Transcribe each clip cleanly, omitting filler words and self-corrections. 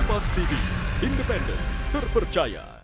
Kompas TV, independen, terpercaya.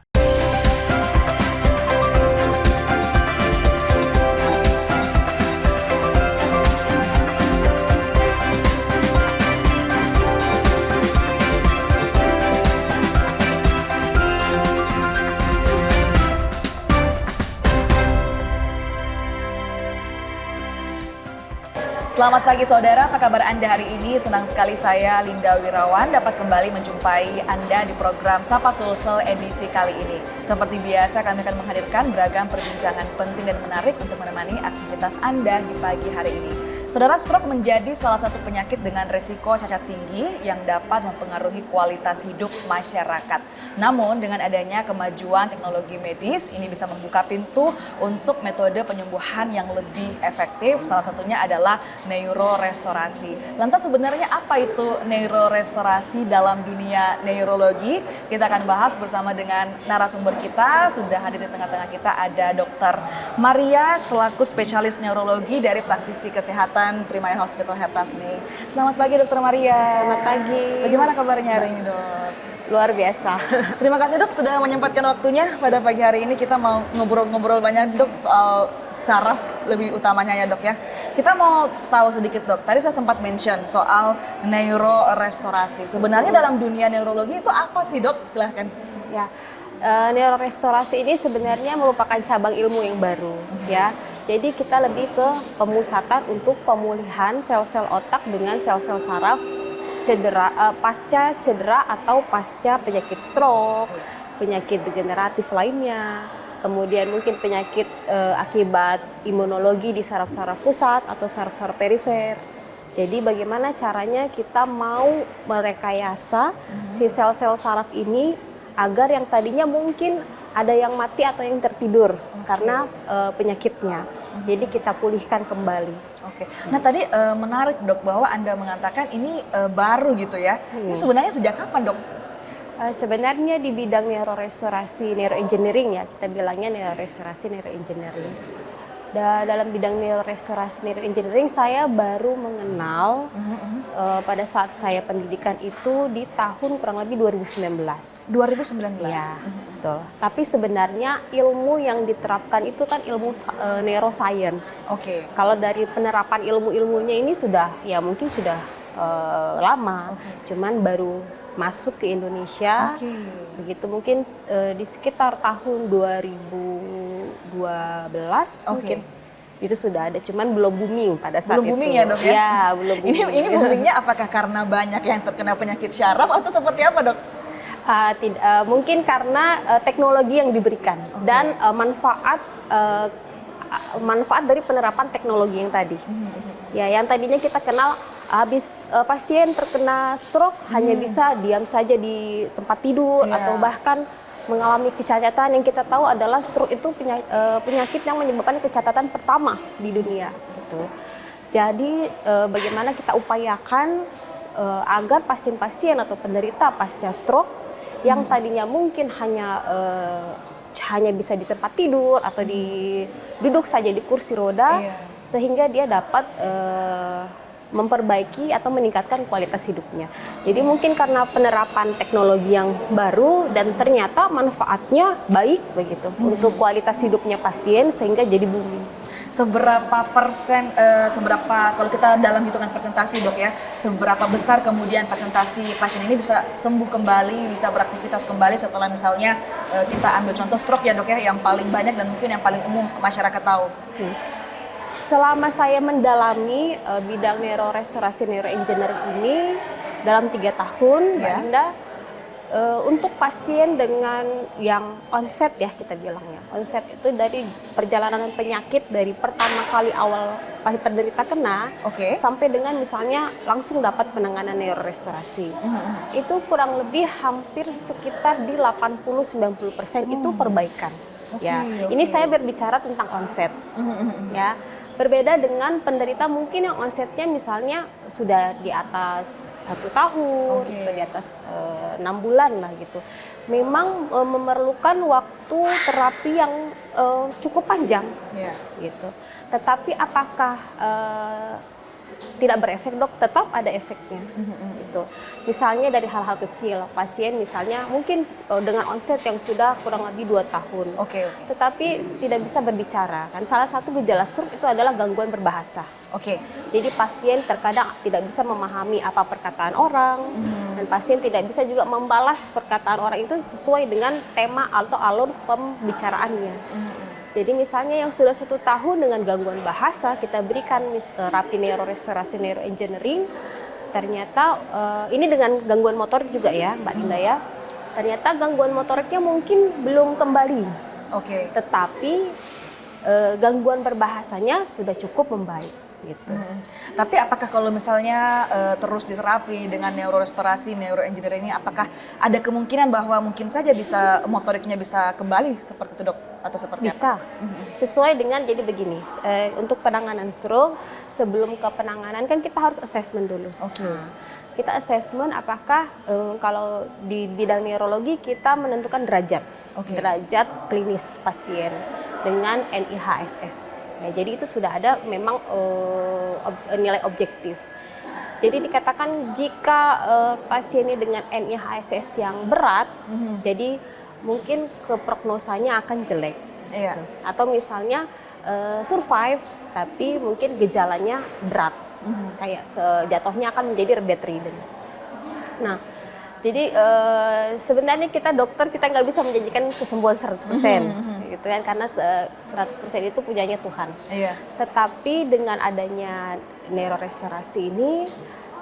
Selamat pagi saudara, apa kabar Anda hari ini? Senang sekali saya Linda Wirawan dapat kembali menjumpai Anda di program Sapa Sulsel edisi kali ini. Seperti biasa kami akan menghadirkan beragam perbincangan penting dan menarik untuk menemani aktivitas Anda di pagi hari ini. Saudara, stroke menjadi salah satu penyakit dengan resiko cacat tinggi yang dapat mempengaruhi kualitas hidup masyarakat. Namun dengan adanya kemajuan teknologi medis, ini bisa membuka pintu untuk metode penyembuhan yang lebih efektif. Salah satunya adalah neurorestorasi. Lantas sebenarnya apa itu neurorestorasi dalam dunia neurologi? Kita akan bahas bersama dengan narasumber kita. Sudah hadir di tengah-tengah kita ada Dr. Maria selaku spesialis neurologi dari praktisi kesehatan Primaya Hospital Hertasni. Selamat pagi Dr. Maria. Selamat pagi. Bagaimana kabarnya hari ini, Dok? Luar biasa. Terima kasih Dok sudah menyempatkan waktunya pada pagi hari ini. Kita mau ngobrol-ngobrol banyak Dok soal saraf lebih utamanya ya Dok ya. Kita mau tahu sedikit Dok, tadi saya sempat mention soal neurorestorasi. Sebenarnya dalam dunia neurologi itu apa sih Dok? Silahkan. Ya, neurorestorasi ini sebenarnya merupakan cabang ilmu yang baru ya. Jadi kita lebih ke pemusatan untuk pemulihan sel-sel otak dengan sel-sel saraf pasca cedera atau pasca penyakit stroke, penyakit degeneratif lainnya, kemudian mungkin penyakit akibat imunologi di saraf-saraf pusat atau saraf-saraf perifer. Jadi bagaimana caranya kita mau merekayasa si sel-sel saraf ini agar yang tadinya mungkin ada yang mati atau yang tertidur karena penyakitnya. Jadi kita pulihkan kembali. Oke. Nah tadi menarik Dok bahwa Anda mengatakan ini baru gitu ya. Ini sebenarnya sejak kapan Dok? Sebenarnya di bidang neurorestorasi, neuroengineering ya, kita bilangnya neurorestorasi, neuroengineering. Dalam bidang neurorestorasi, neuroengineering saya baru mengenal pada saat saya pendidikan itu di tahun kurang lebih 2019. 2019? Ya, betul. Tapi sebenarnya ilmu yang diterapkan itu kan ilmu neuroscience. Oke. Kalau dari penerapan ilmu-ilmunya ini sudah, ya mungkin sudah lama, cuman baru masuk ke Indonesia. Begitu mungkin di sekitar tahun 2012 mungkin itu sudah ada, cuman belum booming pada saat belum booming itu. Ya Dok ya? Ya, belum booming. Ini boomingnya apakah karena banyak yang terkena penyakit syaraf atau seperti apa Dok? Mungkin karena teknologi yang diberikan dan manfaat dari penerapan teknologi yang tadi. Ya, yang tadinya kita kenal habis pasien terkena stroke hanya bisa diam saja di tempat tidur atau bahkan mengalami kecacatan. Yang kita tahu adalah stroke itu penyakit yang menyebabkan kecacatan pertama di dunia. Gitu. Jadi bagaimana kita upayakan agar pasien-pasien atau penderita pasca stroke yang tadinya mungkin hanya bisa di tempat tidur atau duduk saja di kursi roda, sehingga dia dapat memperbaiki atau meningkatkan kualitas hidupnya. Jadi mungkin karena penerapan teknologi yang baru dan ternyata manfaatnya baik begitu untuk kualitas hidupnya pasien sehingga jadi booming. Seberapa persen, kalau kita dalam hitungan persentase Dok ya, seberapa besar kemudian persentase pasien ini bisa sembuh kembali, bisa beraktivitas kembali setelah misalnya kita ambil contoh stroke ya Dok ya, yang paling banyak dan mungkin yang paling umum masyarakat tahu. Selama saya mendalami bidang neurorestorasi neuroengineering ini dalam 3 tahun, Mbak Linda, untuk pasien dengan yang onset ya kita bilangnya, onset itu dari perjalanan penyakit dari pertama kali awal penderita kena sampai dengan misalnya langsung dapat penanganan neurorestorasi, itu kurang lebih hampir sekitar di 80-90% itu perbaikan. Ini saya berbicara tentang onset, ya. Berbeda dengan penderita mungkin yang onsetnya misalnya sudah di atas 1 tahun, atau di atas 6 bulan lah gitu. Memang memerlukan waktu terapi yang cukup panjang, gitu. Tetapi apakah tidak berefek dok, tetap ada efeknya. Gitu. Misalnya dari hal-hal kecil, pasien misalnya mungkin dengan onset yang sudah kurang lebih 2 tahun, tetapi tidak bisa berbicara. Kan salah satu gejala stroke itu adalah gangguan berbahasa. Jadi pasien terkadang tidak bisa memahami apa perkataan orang, dan pasien tidak bisa juga membalas perkataan orang itu sesuai dengan tema atau alur pembicaraannya. Jadi misalnya yang sudah 1 tahun dengan gangguan bahasa, kita berikan terapi neurorestorasi neuroengineering, ternyata ini dengan gangguan motorik juga ya Mbak Linda ya, ternyata gangguan motoriknya mungkin belum kembali, tetapi gangguan berbahasanya sudah cukup membaik. Gitu. Tapi apakah kalau misalnya terus diterapi dengan neurorestorasi, neuroengineering ini, apakah ada kemungkinan bahwa mungkin saja bisa motoriknya bisa kembali seperti itu dok? Atau seperti bisa. apa? Sesuai dengan, jadi begini, untuk penanganan stroke, sebelum ke penanganan kan kita harus assessment dulu. Kita assessment apakah kalau di bidang neurologi kita menentukan derajat, derajat klinis pasien dengan NIHSS. Ya, jadi itu sudah ada memang nilai objektif. Jadi dikatakan jika pasiennya dengan NIHSS yang berat, jadi mungkin prognosanya akan jelek. Atau misalnya survive, tapi mungkin gejalanya berat, kayak jatuhnya akan menjadi bedridden. Nah, jadi sebenarnya kita dokter kita nggak bisa menjanjikan kesembuhan 100%. Gitu kan, karena 100% itu punyanya Tuhan. Tetapi dengan adanya neurorestorasi ini,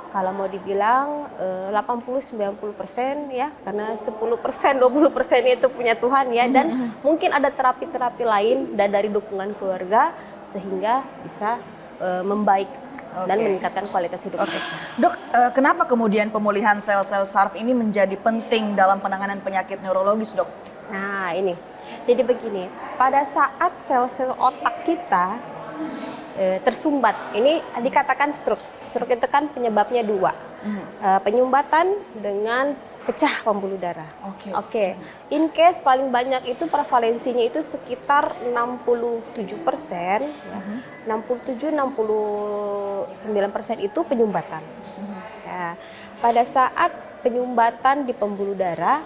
kalau mau dibilang 80-90% ya, karena 10%, 20% itu punya Tuhan ya, dan mungkin ada terapi-terapi lain dan dari dukungan keluarga sehingga bisa membaik dan meningkatkan kualitas hidup. Dok, kenapa kemudian pemulihan sel-sel saraf ini menjadi penting dalam penanganan penyakit neurologis dok? Nah ini, jadi begini, pada saat sel-sel otak kita tersumbat, ini dikatakan stroke. Stroke itu kan penyebabnya 2, penyumbatan dengan pecah pembuluh darah. In case paling banyak itu prevalensinya itu sekitar 67%, ya. 67-69% itu penyumbatan. Ya. Pada saat penyumbatan di pembuluh darah,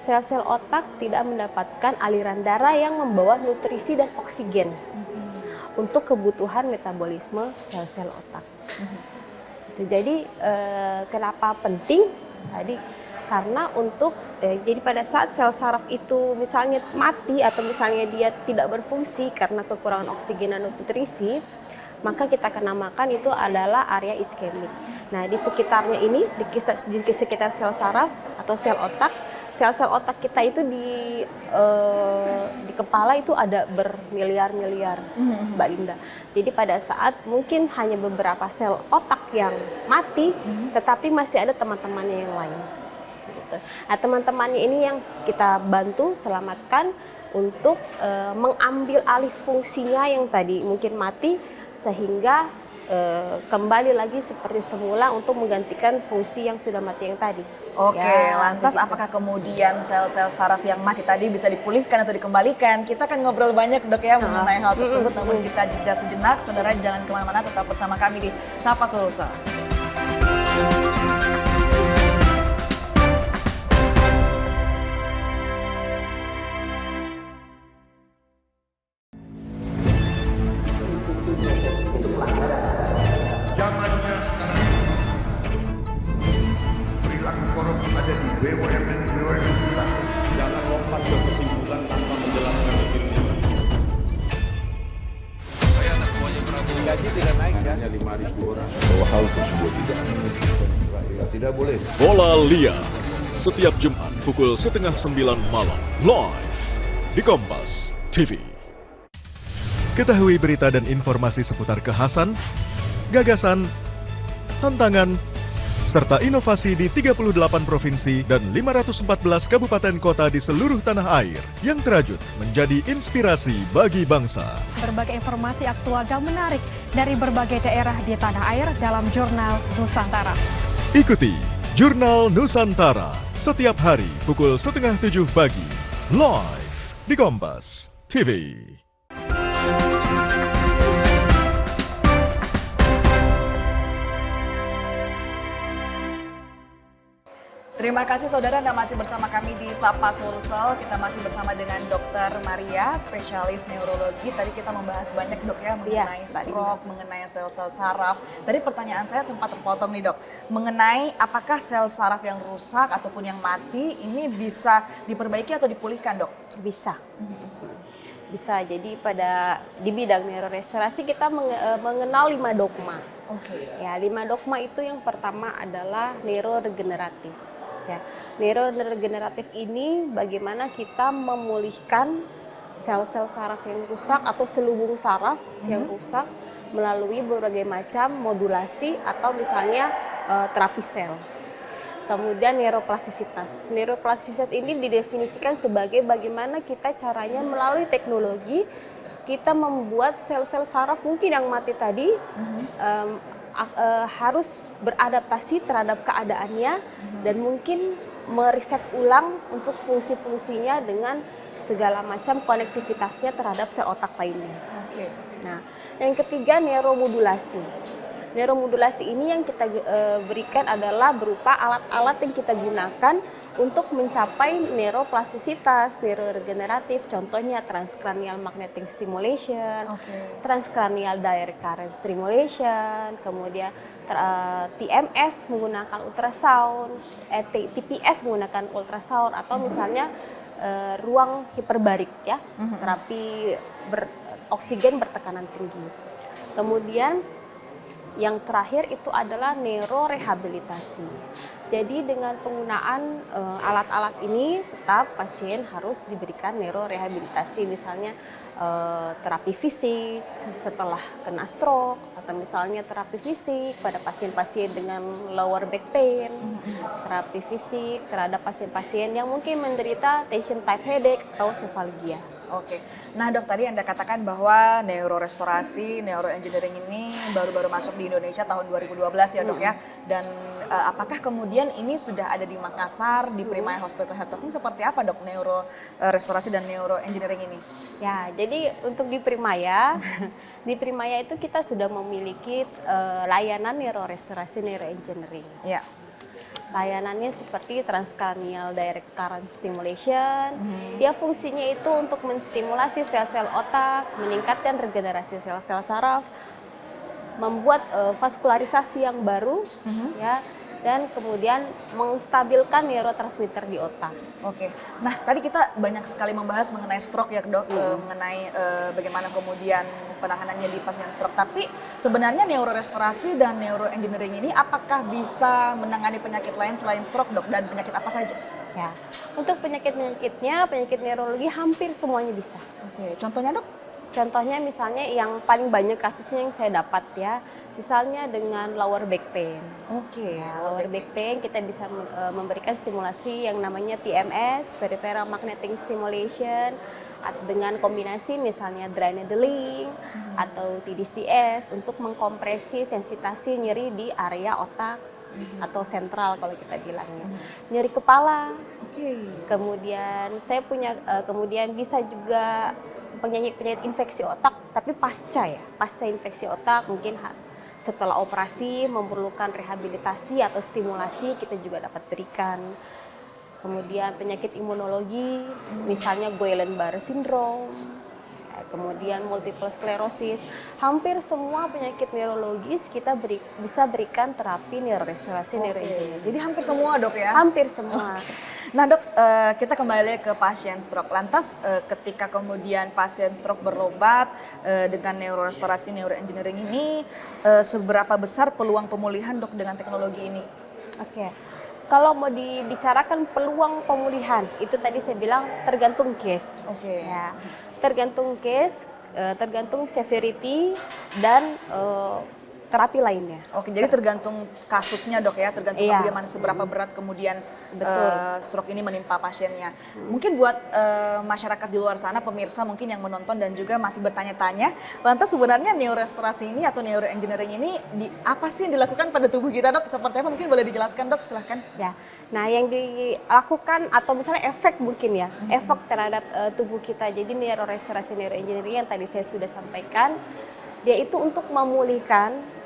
sel-sel otak tidak mendapatkan aliran darah yang membawa nutrisi dan oksigen untuk kebutuhan metabolisme sel-sel otak. Jadi kenapa penting? Tadi karena untuk jadi pada saat sel saraf itu misalnya mati atau misalnya dia tidak berfungsi karena kekurangan oksigen dan nutrisi, maka kita akan namakan itu adalah area iskemik. Nah, di sekitarnya ini, di sekitar sel saraf atau sel otak, sel-sel otak kita itu di kepala itu ada bermiliar-miliar, Mbak Linda. Jadi pada saat mungkin hanya beberapa sel otak yang mati, tetapi masih ada teman-temannya yang lain. Gitu. Nah, teman-temannya ini yang kita bantu selamatkan untuk mengambil alih fungsinya yang tadi mungkin mati, sehingga kembali lagi seperti semula untuk menggantikan fungsi yang sudah mati yang tadi. Lantas begitu. Apakah kemudian sel-sel saraf yang mati tadi bisa dipulihkan atau dikembalikan? Kita akan ngobrol banyak dok ya mengenai hal tersebut, namun kita jeda sejenak. Saudara jangan kemana-mana, tetap bersama kami di Sapa Sulsel. Zamannya sekarang perilaku korup ada di BUMN kita. Jangan lompat ke kesimpulan tanpa menjelaskan dirinya. Saya anak buahnya Prabowo. Gaji tidak naik kan? Hanya 5.000 orang. Bahwa hal tersebut tidak boleh. Bola Liar setiap Jumat pukul 8:30 malam live di Kompas TV. Ketahui berita dan informasi seputar kekhasan, gagasan, tantangan, serta inovasi di 38 provinsi dan 514 kabupaten kota di seluruh tanah air yang terajut menjadi inspirasi bagi bangsa. Berbagai informasi aktual dan menarik dari berbagai daerah di tanah air dalam Jurnal Nusantara. Ikuti Jurnal Nusantara setiap hari pukul 6:30 pagi, live di Kompas TV. Terima kasih saudara, Anda masih bersama kami di Sapa Sulsel. Kita masih bersama dengan Dokter Maria, spesialis neurologi. Tadi kita membahas banyak dok ya mengenai stroke, mengenai sel-sel saraf. Tadi pertanyaan saya sempat terpotong nih dok, mengenai apakah sel saraf yang rusak ataupun yang mati ini bisa diperbaiki atau dipulihkan dok? Bisa. Bisa. Jadi di bidang neurorestorasi kita mengenal 5 dogma. Oke. Ya, 5 dogma itu yang pertama adalah neuroregeneratif. Ya, neuroregeneratif ini bagaimana kita memulihkan sel-sel saraf yang rusak atau selubung saraf yang rusak melalui berbagai macam modulasi atau misalnya terapi sel. Kemudian neuroplastisitas. Neuroplastisitas ini didefinisikan sebagai bagaimana kita caranya melalui teknologi kita membuat sel-sel saraf mungkin yang mati tadi harus beradaptasi terhadap keadaannya dan mungkin meriset ulang untuk fungsi-fungsinya dengan segala macam konektivitasnya terhadap sel otak lainnya. Oke. Nah, yang ketiga neuromodulasi. Neuromodulasi ini yang kita berikan adalah berupa alat-alat yang kita gunakan untuk mencapai neuroplastisitas, neuroregeneratif, contohnya transcranial magnetic stimulation, transcranial direct current stimulation, kemudian TMS menggunakan ultrasound, TPS menggunakan ultrasound, atau misalnya ruang hiperbarik ya, terapi oksigen bertekanan tinggi. Kemudian yang terakhir itu adalah neurorehabilitasi. Jadi dengan penggunaan alat-alat ini tetap pasien harus diberikan neurorehabilitasi, misalnya terapi fisik setelah kena stroke, atau misalnya terapi fisik pada pasien-pasien dengan lower back pain, terapi fisik terhadap pasien-pasien yang mungkin menderita tension type headache atau cephalagia. Oke, nah dok tadi Anda katakan bahwa neurorestorasi, neuroengineering ini baru-baru masuk di Indonesia tahun 2012 ya dok ya. Dan apakah kemudian ini sudah ada di Makassar, di Primaya Hospital Health Testing, seperti apa dok neurorestorasi dan neuroengineering ini? Ya, jadi untuk di Primaya, di Primaya itu kita sudah memiliki layanan neurorestorasi neuroengineering. Ya. Layanannya seperti transcranial direct current stimulation. Dia fungsinya itu untuk menstimulasi sel-sel otak, meningkatkan regenerasi sel-sel saraf, membuat vaskularisasi yang baru, ya, dan kemudian menstabilkan neurotransmitter di otak. Oke, nah tadi kita banyak sekali membahas mengenai stroke ya dok, mengenai bagaimana kemudian penanganannya di pasien stroke. Tapi sebenarnya neurorestorasi dan neuroengineering ini apakah bisa menangani penyakit lain selain stroke dok, dan penyakit apa saja? Ya, untuk penyakit-penyakitnya, penyakit neurologi hampir semuanya bisa. Oke, contohnya dok? Contohnya misalnya yang paling banyak kasusnya yang saya dapat ya, misalnya dengan lower back pain. Oke, Ya, lower back pain kita bisa memberikan stimulasi yang namanya PMS, peripheral magnetic stimulation, dengan kombinasi misalnya dry needling atau TDCS untuk mengkompresi sensitasi nyeri di area otak atau sentral kalau kita bilangnya. Nyeri kepala. Kemudian saya punya kemudian bisa juga penyakit infeksi otak, tapi pasca infeksi otak mungkin setelah operasi memerlukan rehabilitasi atau stimulasi kita juga dapat berikan. Kemudian penyakit imunologi, misalnya Guillain-Barré syndrome, kemudian multiple sclerosis, hampir semua penyakit neurologis kita bisa berikan terapi neurorestorasi neuroengineering. Jadi hampir semua dok ya? Hampir semua. Nah dok, kita kembali ke pasien stroke. Lantas ketika kemudian pasien stroke berobat dengan neurorestorasi neuroengineering ini, seberapa besar peluang pemulihan dok dengan teknologi ini? Oke. Kalau mau dibicarakan peluang pemulihan, itu tadi saya bilang tergantung case. Ya, tergantung case, tergantung severity dan terapi lainnya. Oke, jadi tergantung kasusnya dok ya, tergantung bagaimana seberapa berat kemudian stroke ini menimpa pasiennya. Mungkin buat masyarakat di luar sana, pemirsa mungkin yang menonton dan juga masih bertanya-tanya, lantas sebenarnya neurorestorasi ini atau neuroengineering ini apa sih yang dilakukan pada tubuh kita dok? Seperti apa? Mungkin boleh dijelaskan dok, silahkan. Ya, nah yang dilakukan atau misalnya efek mungkin ya, efek terhadap tubuh kita. Jadi neurorestorasi neuroengineering yang tadi saya sudah sampaikan, dia itu untuk memulihkan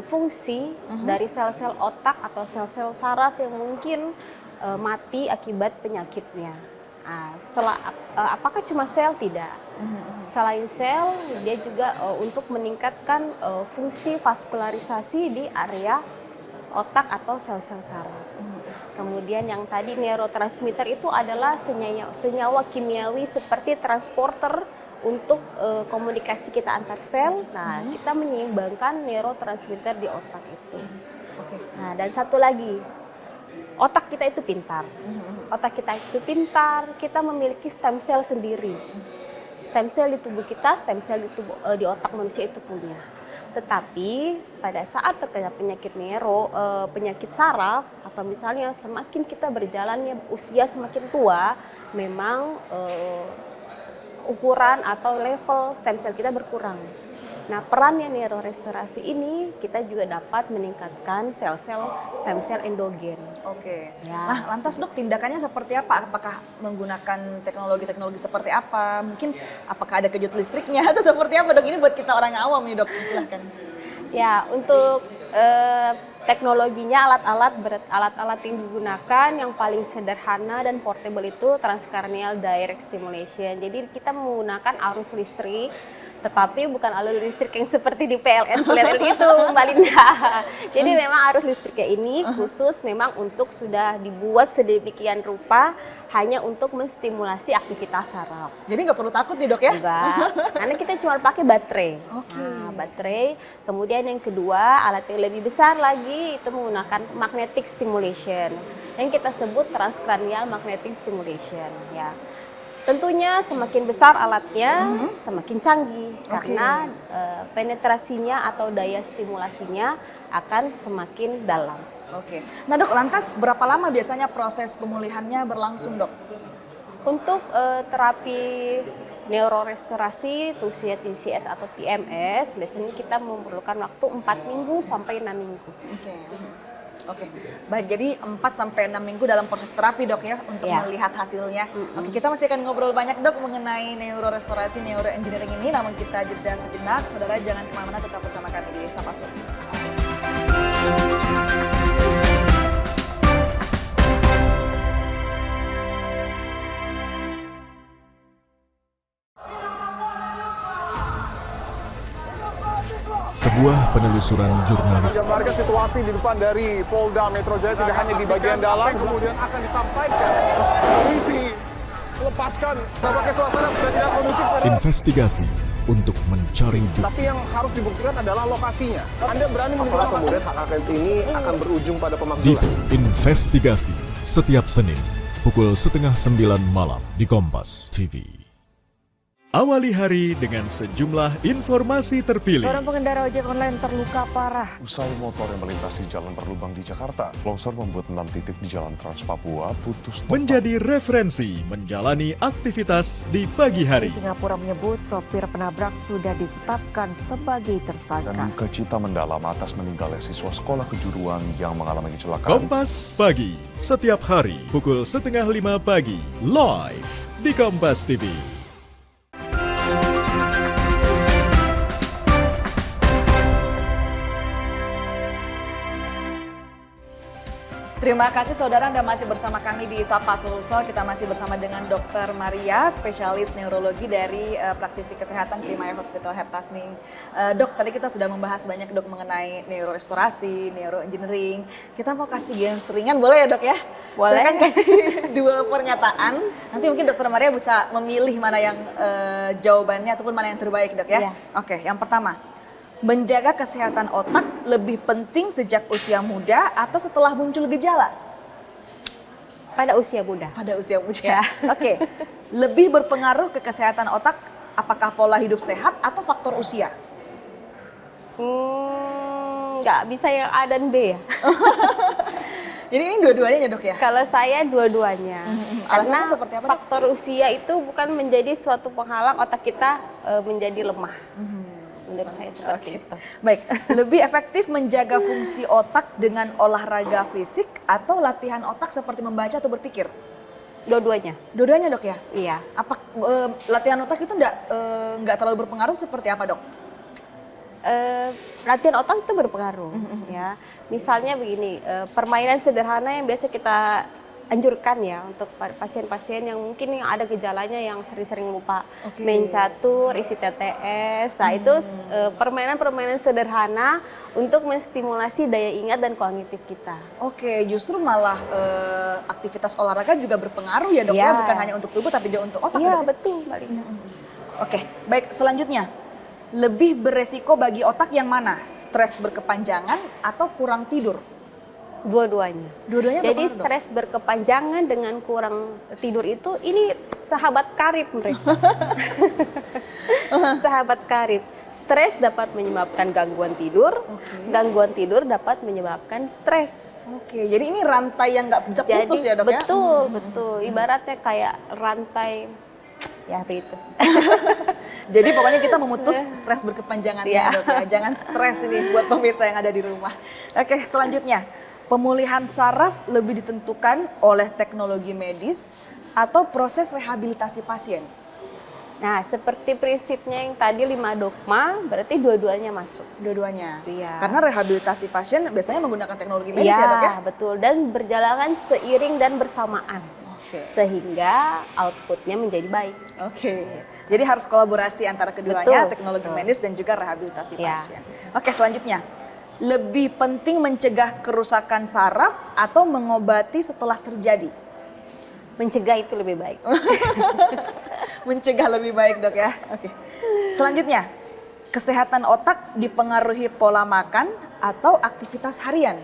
fungsi dari sel-sel otak atau sel-sel saraf yang mungkin mati akibat penyakitnya. Nah, apakah cuma sel? Tidak. Selain sel, dia juga untuk meningkatkan fungsi vaskularisasi di area otak atau sel-sel saraf. Kemudian yang tadi neurotransmitter itu adalah senyawa kimiawi seperti transporter untuk komunikasi kita antar sel. Nah, kita menyeimbangkan neurotransmitter di otak itu. Nah, dan satu lagi, otak kita itu pintar. Otak kita itu pintar, kita memiliki stem cell sendiri. Stem cell di tubuh kita, stem cell di otak manusia itu punya. Tetapi pada saat terkena penyakit penyakit saraf, atau misalnya semakin kita berjalannya usia semakin tua, memang ukuran atau level stem cell kita berkurang. Nah, perannya neurorestorasi ini kita juga dapat meningkatkan sel-sel stem cell endogen. Oke. Ya. Nah, lantas Dok, tindakannya seperti apa? Apakah menggunakan teknologi seperti apa? Mungkin apakah ada kejut listriknya atau seperti apa, Dok? Ini buat kita orang awam nih, Dok. Silahkan. Ya, untuk teknologinya, alat-alat yang digunakan yang paling sederhana dan portable itu transcranial direct stimulation. Jadi kita menggunakan arus listrik, tetapi bukan alur listrik yang seperti di PLN itu, Mbak Linda. Jadi memang arus listriknya ini khusus memang untuk sudah dibuat sedemikian rupa hanya untuk menstimulasi aktivitas saraf. Jadi nggak perlu takut nih, Dok, ya? Enggak, karena kita cuma pakai baterai. Oke. Nah, baterai. Kemudian yang kedua, alat yang lebih besar lagi itu menggunakan magnetic stimulation yang kita sebut transcranial magnetic stimulation. Ya, tentunya semakin besar alatnya, semakin canggih karena penetrasinya atau daya stimulasinya akan semakin dalam. Oke. Nah, Dok, lantas berapa lama biasanya proses pemulihannya berlangsung, Dok? Untuk terapi neurorestorasi, TCS atau TMS, biasanya kita memerlukan waktu 4 minggu sampai 6 minggu. Oke. Baik, jadi 4 sampai 6 minggu dalam proses terapi, Dok, ya, untuk Ya. melihat hasilnya. Oke, kita masih akan ngobrol banyak, Dok, mengenai neurorestorasi, neuroengineering ini, namun kita jeda sejenak. Saudara jangan kemana-mana, tetap bersama kami di Sapa Sulsel. Sebuah penelusuran jurnalis Gambarkan situasi di depan dari Polda Metro Jaya tidak hanya di bagian dalam, kemudian akan disampaikan polisi lepaskan. Tampaknya suasana sudah tidak kondusif. investigasi untuk mencari bukti. Tapi yang harus dibuktikan adalah lokasinya. Anda berani menilai kemudian hak angket ini akan berujung pada Di pemakzulan. Investigasi setiap Senin pukul 8:30 malam di Kompas TV. Awali hari dengan sejumlah informasi terpilih. Seorang pengendara ojek online terluka parah. Usai motor yang melintasi jalan berlubang di Jakarta, longsor membuat 6 titik di Jalan Trans Papua putus total. Menjadi referensi menjalani aktivitas di pagi hari. Di Singapura menyebut sopir penabrak sudah ditetapkan sebagai tersangka. Dan duka cita mendalam atas meninggalnya siswa sekolah kejuruan yang mengalami kecelakaan. Kompas Pagi, setiap hari pukul 4:30 pagi, live di Kompas TV. Terima kasih saudara, Anda masih bersama kami di Sapa Sulsel. Kita masih bersama dengan Dr. Maria, spesialis neurologi dari praktisi kesehatan Primaya Hospital Hertasning. Dok, tadi kita sudah membahas banyak, Dok, mengenai neurorestorasi, neuroengineering. Kita mau kasih games ringan, boleh ya, Dok, ya? Boleh. Saya kan kasih 2 pernyataan. Nanti mungkin Dr. Maria bisa memilih mana yang jawabannya ataupun mana yang terbaik, Dok, ya? Iya. Oke, yang pertama. Menjaga kesehatan otak lebih penting sejak usia muda atau setelah muncul gejala? Pada usia muda. Pada usia muda. Ya. Oke. Lebih berpengaruh ke kesehatan otak apakah pola hidup sehat atau faktor usia? Nggak bisa yang A dan B ya. Jadi ini dua-duanya ya, Dok, ya? Kalau saya dua-duanya. Karena Alasannya seperti apa, Dok? faktor usia itu bukan menjadi suatu penghalang otak kita menjadi lemah. Menurut saya seperti itu. Baik, lebih efektif menjaga fungsi otak dengan olahraga fisik atau latihan otak seperti membaca atau berpikir? Dua-duanya. Dua-duanya, Dok, ya? Iya. Apa latihan otak itu nggak terlalu berpengaruh seperti apa, Dok? Latihan otak itu berpengaruh ya. Misalnya begini, permainan sederhana yang biasa kita anjurkan ya untuk pasien-pasien yang mungkin yang ada gejalanya yang sering-sering lupa Oke. main catur, isi TTS. Nah, itu permainan-permainan sederhana untuk menstimulasi daya ingat dan kognitif kita. Oke, justru malah aktivitas olahraga juga berpengaruh ya dok ya, Ya. bukan hanya untuk tubuh tapi juga untuk otak. Iya, ya, dok, ya? betul, Mbak Linda. Oke, baik selanjutnya. Lebih beresiko bagi otak yang mana? Stres berkepanjangan atau kurang tidur? Dua-duanya. Dua-duanya Jadi berpengaruh, dok? stres berkepanjangan dengan kurang tidur itu ini sahabat karib mereka. Sahabat karib. Stres dapat menyebabkan gangguan tidur, gangguan tidur dapat menyebabkan stres. Oke, jadi ini rantai yang nggak bisa putus ya dok ya? Betul, betul. Ibaratnya kayak rantai, ya begitu. Jadi pokoknya kita memutus stres berkepanjangan ya Iya. dok ya. Jangan stres ini buat pemirsa yang ada di rumah. Oke, selanjutnya. Pemulihan saraf lebih ditentukan oleh teknologi medis atau proses rehabilitasi pasien? Nah, seperti prinsipnya yang tadi 5 dogma, berarti dua-duanya masuk. Dua-duanya? Iya. Karena rehabilitasi pasien biasanya menggunakan teknologi medis Iya, ya dok ya? betul. Dan berjalan seiring dan bersamaan. Oke. Sehingga outputnya menjadi baik. Oke, jadi harus kolaborasi antara keduanya, Betul, teknologi betul. medis dan juga rehabilitasi Ya. pasien. Oke, selanjutnya. Lebih penting mencegah kerusakan saraf atau mengobati setelah terjadi? Mencegah itu lebih baik. Mencegah lebih baik dok ya. Oke. Selanjutnya, kesehatan otak dipengaruhi pola makan atau aktivitas harian?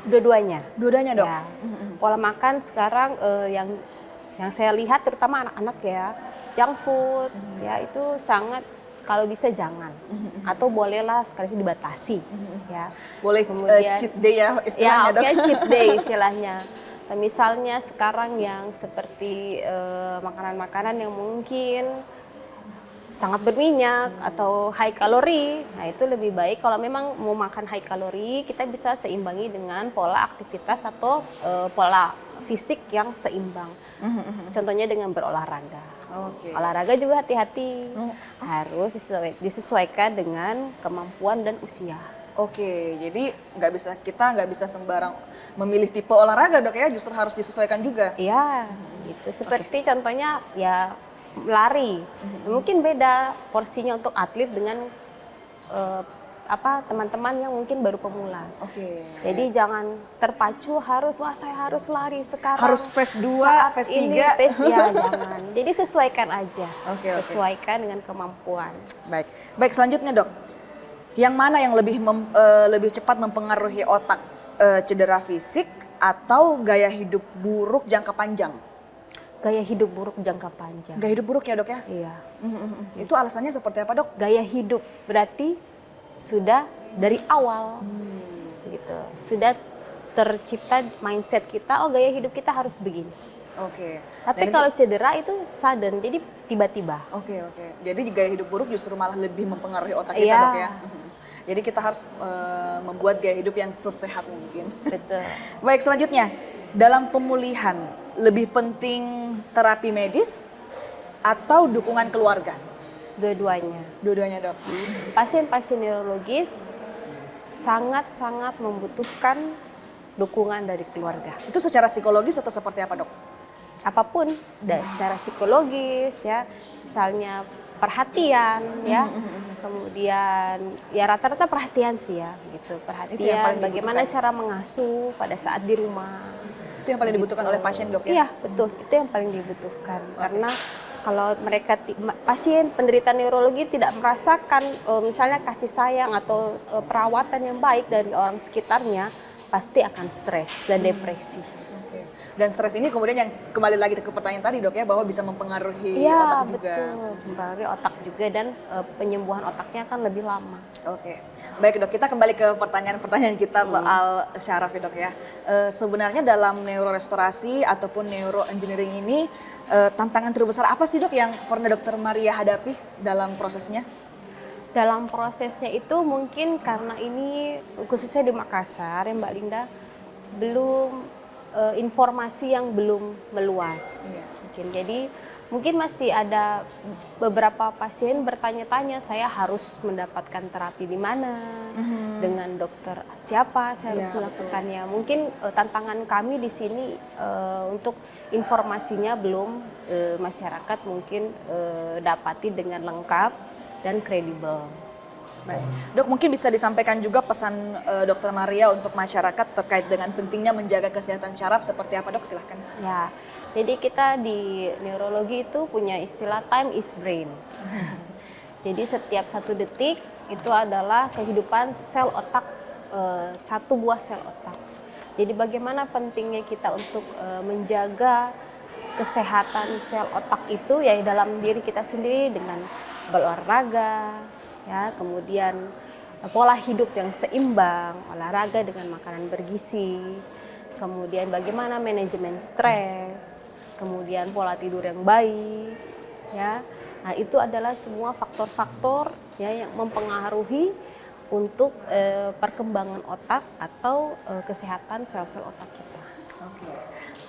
Dua-duanya. Dua-duanya dok? Ya. Pola makan sekarang yang saya lihat terutama anak-anak ya, junk food ya itu sangat kalau bisa jangan atau bolehlah sekali dibatasi ya. Boleh Kemudian cheat day ya istilahnya ya, dok? oke, cheat day istilahnya. Misalnya sekarang yang seperti makanan-makanan yang mungkin sangat berminyak atau high kalori, nah itu lebih baik kalau memang mau makan high kalori kita bisa seimbangi dengan pola aktivitas atau pola fisik yang seimbang. Contohnya dengan berolahraga. Oke. Olahraga juga hati-hati, harus disesuaikan dengan kemampuan dan usia. Oke, jadi kita nggak bisa sembarang memilih tipe olahraga dok ya, justru harus disesuaikan juga. Iya, gitu. Seperti contohnya ya lari, mungkin beda porsinya untuk atlet dengan teman-teman yang mungkin baru pemula. Oke. Jadi jangan terpacu wah saya harus lari sekarang. Harus PES 2, saat PES 3. ini, PES ya jangan. Jadi sesuaikan aja. Oke. Sesuaikan dengan kemampuan. Baik selanjutnya dok. Yang mana yang lebih cepat mempengaruhi otak? Cedera fisik atau gaya hidup buruk jangka panjang? Gaya hidup buruk jangka panjang. Gaya hidup buruk ya dok ya? Iya. Itu alasannya seperti apa dok? Gaya hidup berarti sudah dari awal gitu. Sudah tercipta mindset kita, oh gaya hidup kita harus begini. Oke. Tapi kalau cedera itu sudden, jadi tiba-tiba. Oke. Jadi gaya hidup buruk justru malah lebih mempengaruhi otak kita Iya. dok ya? Jadi kita harus membuat gaya hidup yang sesehat mungkin. Betul. Baik selanjutnya, dalam pemulihan lebih penting terapi medis atau dukungan keluarga? Dua-duanya. Dua-duanya dok. Pasien-pasien neurologis sangat-sangat membutuhkan dukungan dari keluarga. Itu secara psikologis atau seperti apa dok? Apapun, dari secara psikologis ya, misalnya perhatian ya, kemudian ya rata-rata perhatian sih ya, gitu. Itu yang Perhatian paling bagaimana dibutuhkan. cara mengasuh pada saat di rumah. Itu yang paling dibutuhkan oleh pasien dok ya? Iya betul, itu yang paling dibutuhkan karena kalau mereka pasien penderita neurologi tidak merasakan misalnya kasih sayang atau perawatan yang baik dari orang sekitarnya, pasti akan stres dan depresi. Oke. Dan stres ini kemudian yang kembali lagi ke pertanyaan tadi dok ya, bahwa bisa mempengaruhi Iya otak juga. betul, mempengaruhi otak juga dan penyembuhan otaknya akan lebih lama. Oke, baik dok, kita kembali ke pertanyaan-pertanyaan kita soal syaraf ya dok ya. Sebenarnya dalam neurorestorasi ataupun neuroengineering ini tantangan terbesar apa sih dok yang pernah dokter Maria hadapi dalam prosesnya? Dalam prosesnya itu mungkin karena ini khususnya di Makassar ya Mbak Linda, belum informasi yang belum meluas. Mungkin jadi Mungkin masih ada beberapa pasien bertanya-tanya, saya harus mendapatkan terapi di mana, dengan dokter siapa saya harus melakukannya. Mungkin tantangan kami di sini untuk informasinya belum masyarakat mungkin dapati dengan lengkap dan kredibel. Baik. Dok, mungkin bisa disampaikan juga pesan Dokter Maria untuk masyarakat terkait dengan pentingnya menjaga kesehatan syaraf seperti apa, Dok? Silahkan. Ya, jadi kita di neurologi itu punya istilah time is brain. Jadi setiap 1 detik itu adalah kehidupan sel otak, 1 buah sel otak. Jadi bagaimana pentingnya kita untuk menjaga kesehatan sel otak itu ya dalam diri kita sendiri dengan berolahraga, ya, kemudian pola hidup yang seimbang, olahraga dengan makanan bergizi, kemudian bagaimana manajemen stres, kemudian pola tidur yang baik, ya. Nah, itu adalah semua faktor-faktor ya yang mempengaruhi untuk perkembangan otak atau kesehatan sel-sel otak kita. Oke.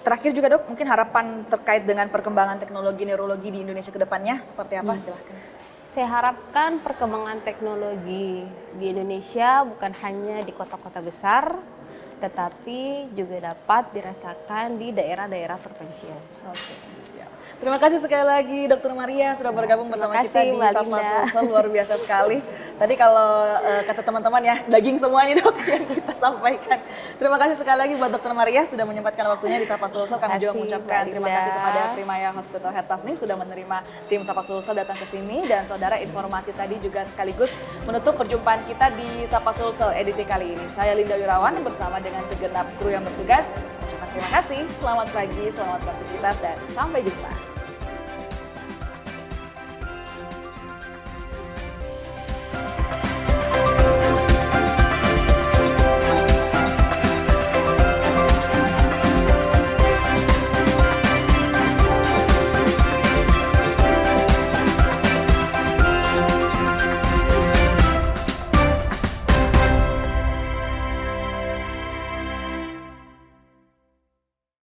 Terakhir juga, Dok, mungkin harapan terkait dengan perkembangan teknologi neurologi di Indonesia ke depannya seperti apa? Silahkan. Saya harapkan perkembangan teknologi di Indonesia bukan hanya di kota-kota besar, tetapi juga dapat dirasakan di daerah-daerah terpencil. Oke, siap. Terima kasih sekali lagi Dokter Maria sudah bergabung bersama kita di Sapa Sulsel, luar biasa sekali. Tadi kalau kata teman-teman ya, daging semuanya, Dok, yang kita sampaikan. Terima kasih sekali lagi buat Dokter Maria sudah menyempatkan waktunya di Sapa Sulsel. Kami juga mengucapkan terima kasih kepada Primaya Hospital Hertasning sudah menerima tim Sapa Sulsel datang ke sini. Dan saudara, informasi tadi juga sekaligus menutup perjumpaan kita di Sapa Sulsel edisi kali ini. Saya Linda Wirawan bersama dengan segenap kru yang bertugas. Terima kasih, selamat pagi, selamat beraktivitas, dan sampai jumpa.